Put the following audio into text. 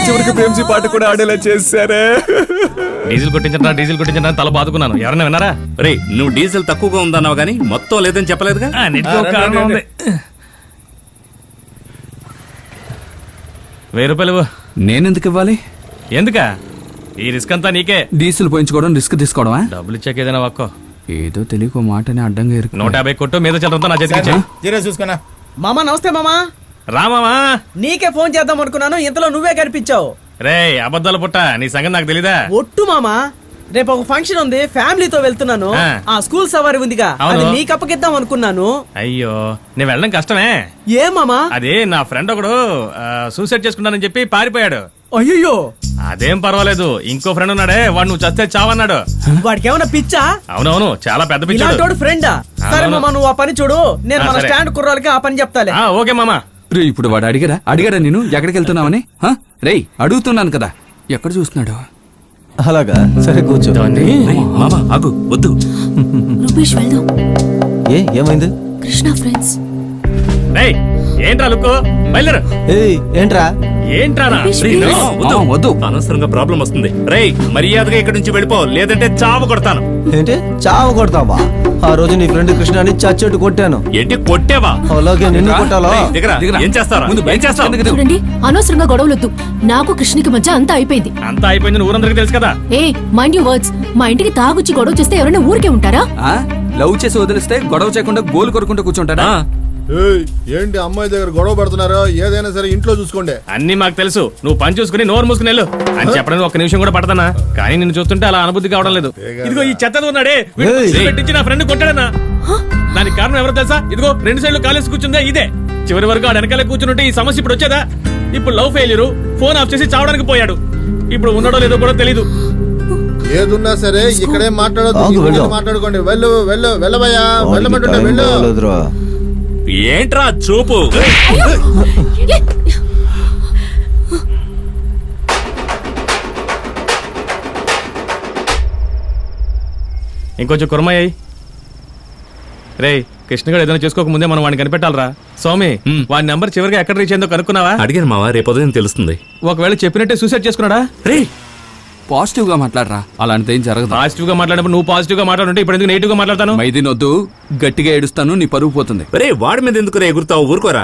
చివరికి ప్రేమ్జీ పాట కూడా ఆడేలా చేశారే. డీజిల్ కొట్టించరా తల బాదుకున్నాను. ఎవరైనా విన్నారా? రే నువ్వు డీజిల్ తక్కువగా ఉందన్నావు గానీ మొత్తం లేదని చెప్పలేదుగా. అన్నిటికీ ఒక కారణం ఉంది. 1000 రూపాయలు. నేనెందుకు ఇవ్వాలి? ఎందుకా? ఈ రిస్క్ అంతా నీకే. డీజిల్ పోయించుకోవడం రిస్క్ తీసుకోవడమా? డబ్బులు ఇచ్చాక ఏదైనా వక్కో. ఏదో తెలియక మాటని అడ్డంగా 150 కొట్టు, మీద చల్లరంతా నా చేతికి చూసుకున్నా. మామా నమస్తే మామా. రామామా, నీకే ఫోన్ చేద్దాం అనుకున్నాను, ఇంతలో నువ్వే కనిపించావు. రే అబద్ధాలు పుట్ట, నీ సంగతి నాకు తెలీదా? ఒట్టు మామా, రేపు ఒక ఫంక్షన్ ఉంది, ఫ్యామిలీతో వెళ్తున్నాను. ఆ స్కూల్ సవారి ఉందిగా, అది నీకు అప్పగిద్దాం అనుకున్నాను. అయ్యో, నేను వెళ్ళడం కష్టమే. ఏ మామా? అదే నా ఫ్రెండ్ ఒకడు సూసైడ్ చేసుకున్నానని చెప్పి పారిపోయాడు. అయ్యో, అదేం పర్వాలేదు, ఇంకో ఫ్రెండ్ ఉన్నాడే, వాడు నువ్వు చస్తే చావన్నాడు. వాడికి ఏమన్నా పిచ్చా? అవునవును, చాలా పెద్ద పిచ్చాడు. ఇలాంటోడు ఫ్రెండా? సరే మామా, నువ్వు ఆ పని చూడు, నేను మన సరే. స్టాండ్ కుర్రాలకి ఆ పని చెప్తాలే. ఓకే మామా. రే ఇప్పుడు వాడు అడిగారా నేను ఎక్కడికి వెళ్తున్నావని? రే అడుగుతున్నాను కదా, ఎక్కడ చూస్తున్నాడు? అలాగా, సరే కూర్చో. మామ ఆగు, వద్దు. రూపేష్ వెళ్దాం. ఏమైంది? కృష్ణ ఫ్రెండ్స్. రేయ్ ఏంట్రా లుక్కు, బయలుదేరు. ఏంట్రా? ఏంట్రా నా? రూపేష్, రేయ్, please. వద్దు. వద్దు అనవసరంగా ప్రాబ్లం వస్తుంది. రేయ్ మర్యాదగా ఇక్కడి నుంచి వెళ్ళిపో, లేదంటే చావు కొడతాను. ఏంటి చావు కొడతావా? ఆ రోజు నీ ఫ్రెండ్ కృష్ణని చచ్చెట్టు కొట్టాను. ఏంటి కొట్టేవా? అలాగే నిన్ను కొట్టాలా? దిగరా. ఏం చేస్తారా? ముందు ఏం చేస్తావు? చూడండి, అనవసరంగా గొడవలొద్దు. నాకు కృష్ణకి మధ్య అంతా అయిపోయింది. అంతా అయిపోయింది, ఊరందరికీ తెలుసు కదా. ఏ మైండ్ యూ వర్డ్స్. మా ఇంటికి తాగుచ్చి గొడవ చేస్తే ఎవరైనా ఊరికే ఉంటారా? లవ్ చేసి వదిలిస్తే గొడవ చేయకుండా గోలు కొరుకుంటూ కూర్చుంటాడా? ఏంటి అమ్మాయి దగ్గర గొడవ పడుతున్నారో? ఏదైనా సరే ఇంట్లో చూసుకోండి. అన్ని మాకు తెలుసు, నువ్వు పని చూసుకుని నోరు మూసుకుని వెళ్ళు అని చెప్పడానికి ఒక్క నిమిషం కూడా పడతానా? కానీ నిన్ను చూస్తుంటే అలా అనుభూతి కావడం లేదు. ఇదిగో ఈ చెత్త ఉన్నాడే, పెట్టించి నా ఫ్రెండ్ కొట్టాడన్నా. దానికి కారణం ఎవరో తెలుసా? ఇదిగో 2 సైడ్లు కాలేసి కూర్చుందే ఇదే. చివరి వరకు ఆ వెనకాలే కూర్చుంటే ఈ సమస్య ఇప్పుడు వచ్చేదా? ఇప్పుడు లవ్ ఫెయిల్యూర్, ఫోన్ ఆఫ్ చేసి చావడానికి పోయాడు. ఇప్పుడు ఉన్నాడో లేదో కూడా తెలీదు. ఏదున్నా సరే ఇక్కడే మాట్లాడుకోండి. వెళ్ళబోయా, వెళ్ళమంటుంటే వెళ్ళు. ఏంట్రా చూపు? ఇంకొంచెం కుర్మయ్యాయి. రే కృష్ణగాడు ఏదైనా చేసుకోక ముందే మనం వాడిని కనిపెట్టాలరా. స్వామి, వాడి నెంబర్ చివరిగా ఎక్కడ రీచ్ అయిందో కనుక్కున్నావా? అడిగాను మావా, రేపు ఉదయం తెలుస్తుంది. ఒకవేళ చెప్పినట్టే సూసైడ్ చేసుకున్నాడా? రే పాజిటివ్ గా మాట్లాడరా, అలాంటిది ఏం జరగదు. పాజిటివ్ గా మాట్లాడినప్పుడు నువ్వు పాజిటివ్ గా మాట్లాడుంటే ఇప్పుడు ఎందుకు నెగిటివ్ గా మాట్లాడతాను? మైదీనొద్దు, గట్టిగా ఏడుస్తాను, నీ పరువు పోతుంది. రే వాడి మీద ఎందుకు రే ఎగురుతావు? ఊరుకోరా.